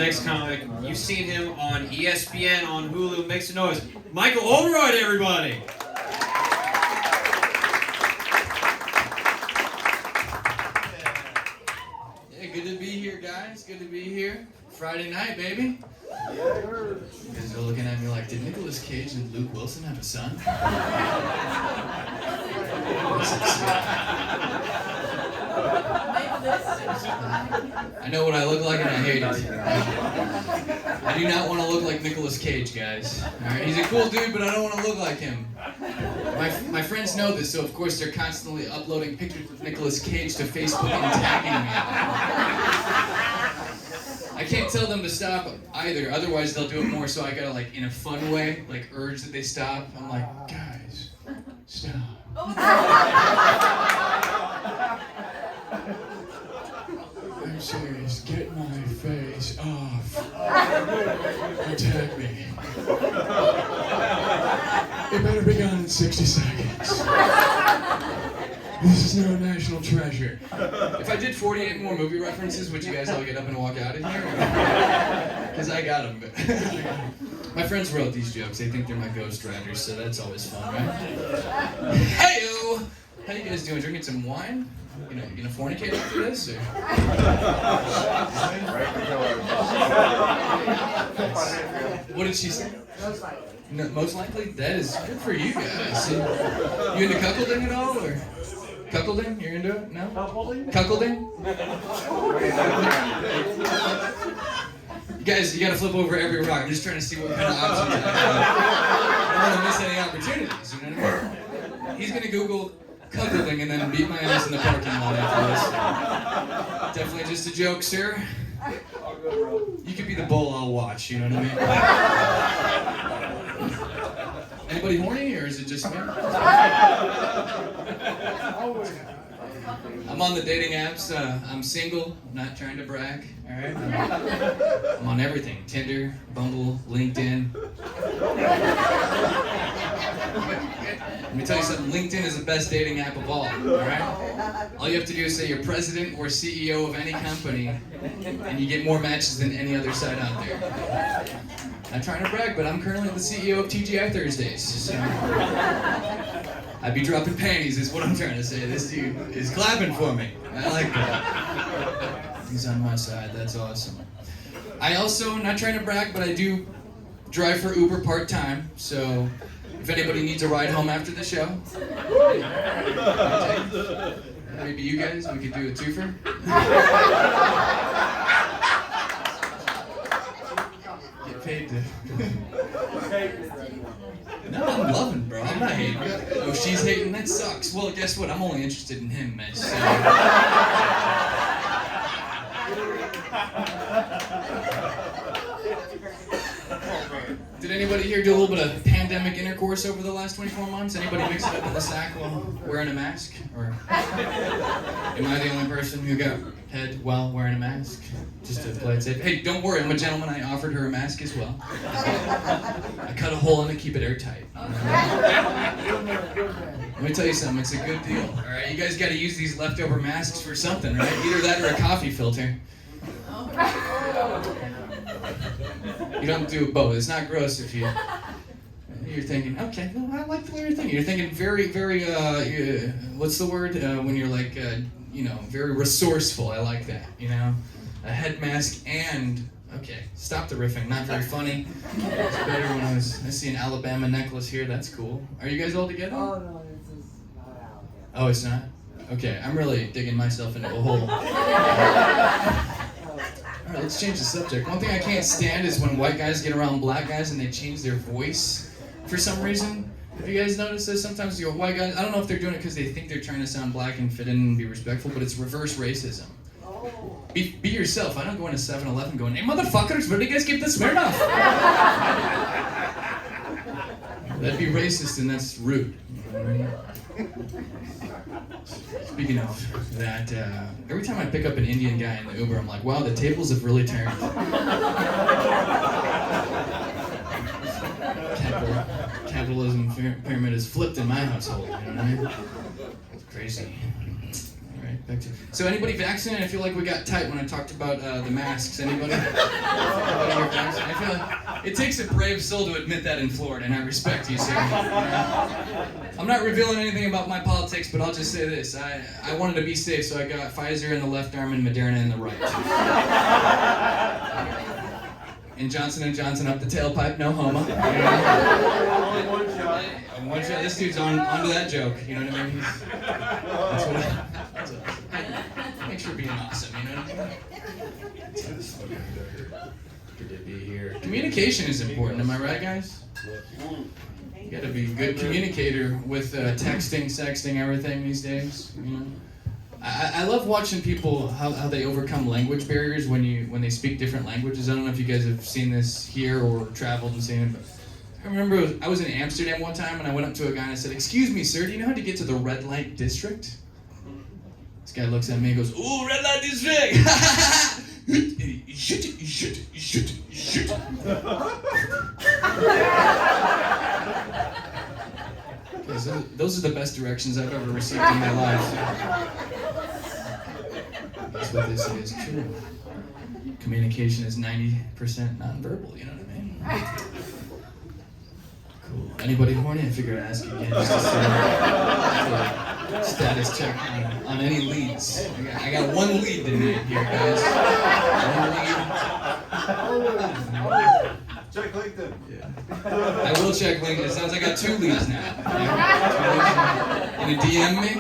Next comic, you've seen him on ESPN, on Hulu. Make some noise. Michael Oldroyd, everybody. Yeah, good to be here, guys. Good to be here. Friday night, baby. You guys are looking at me like, did Nicolas Cage and Luke Wilson have a son? I know what I look like and I hate it. I do not want to look like Nicolas Cage, guys. Alright, he's a cool dude, but I don't want to look like him. My friends know this, so of course they're constantly uploading pictures of Nicolas Cage to Facebook and tagging me. I can't tell them to stop either, otherwise they'll do it more, so I gotta, like, in a fun way, like, urge that they stop. I'm like, guys, stop. I'm serious, get my face off. Or tag me. It better be gone in 60 seconds. This is no national treasure. If I did 48 more movie references, would you guys all get up and walk out of here? Because I got them. My friends wrote these jokes. They think they're my ghostwriters, so that's always fun, right? Hey-o! How you guys doing? Drinking some wine? You gonna fornicate after this? Or? What did she say? No, most likely? That is good for you guys. You into cuckolding at all? Or cuckolding? You're into it? No? Cuckolding? You guys, you gotta flip over every rock. I'm just trying to see what kind of options I have. I don't want to miss any opportunities, you know what I mean? He's gonna Google cuckolding and then beat my ass in the parking lot after this. Definitely just a joke, sir. You could be the bull I'll watch, you know what I mean? Anybody horny, or is it just me? I'm on the dating apps. I'm single. I'm not trying to brag. All right. I'm on everything: Tinder, Bumble, LinkedIn. Let me tell you something. LinkedIn is the best dating app of all. All right. All you have to do is say you're president or CEO of any company, and you get more matches than any other site out there. Not trying to brag, but I'm currently the CEO of TGI Thursdays. So I'd be dropping panties, is what I'm trying to say. This dude is clapping for me. I like that. He's on my side. That's awesome. I also, not trying to brag, but I do drive for Uber part-time. So if anybody needs a ride home after the show, maybe you guys, we could do a twofer. Paid to. No, I'm loving, bro. I'm not hating. Oh, she's hating? That sucks. Well, guess what? I'm only interested in him, man. So. Did anybody here do a little bit of pandemic intercourse over the last 24 months? Anybody mix it up in the sack while wearing a mask? Or am I the only person who got head while wearing a mask? Just to play it safe. Hey, don't worry, I'm a gentleman. I offered her a mask as well. I cut a hole in it, keep it airtight. Let me tell you something, it's a good deal. Alright, you guys gotta use these leftover masks for something, right? Either that or a coffee filter. You don't do both. It's not gross if you're thinking, okay, well, I like the way you're thinking. You're thinking very, very, what's the word? When you're like, very resourceful. I like that, A head mask and, okay, stop the riffing. Not very funny. It's better when I see an Alabama necklace here. That's cool. Are you guys all together? Oh, no, it's just not out yet. Oh, it's not? Okay, I'm really digging myself into a hole. Alright, let's change the subject. One thing I can't stand is when white guys get around black guys and they change their voice for some reason. Have you guys noticed this? Sometimes your white guys, I don't know if they're doing it because they think they're trying to sound black and fit in and be respectful, but it's reverse racism. Be yourself. I don't go into 7-Eleven going, hey motherfuckers, where do you guys keep this Smirnoff? That'd be racist and that's rude. Speaking of that, every time I pick up an Indian guy in the Uber, I'm like, wow, the tables have really turned. Capitalism pyramid is flipped in my household, you know what I mean? It's crazy. All right. So anybody vaccinated? I feel like we got tight when I talked about the masks. Anybody? Anybody here vaccinated? I feel like it takes a brave soul to admit that in Florida, and I respect you, sir. I'm not revealing anything about my politics, but I'll just say this. I wanted to be safe, so I got Pfizer in the left arm and Moderna in the right. And Johnson & Johnson up the tailpipe, no homo. You know? Only one shot. One shot. This dude's onto that joke. You know what I mean? That's what thanks for being awesome. You know what I mean? Good to be here. Communication is important. Am I right, guys? You got to be a good communicator with texting, sexting, everything these days. You know. I love watching people how they overcome language barriers when they speak different languages. I don't know if you guys have seen this here or traveled and seen it, but I remember I was in Amsterdam one time and I went up to a guy and I said, "Excuse me, sir, do you know how to get to the red light district?" This guy looks at me and goes, "Ooh, red light district!" Okay, those are the best directions I've ever received in my life. That's what they say is true. Communication is 90% nonverbal, you know what I mean? Cool. Anybody horny? I figured I'd ask you again just to see a status check on any leads. I got one lead tonight here, guys. One lead. Check LinkedIn. Yeah. I will check LinkedIn. It sounds like I got two leads now. Yeah. 2 leads. Gonna DM me?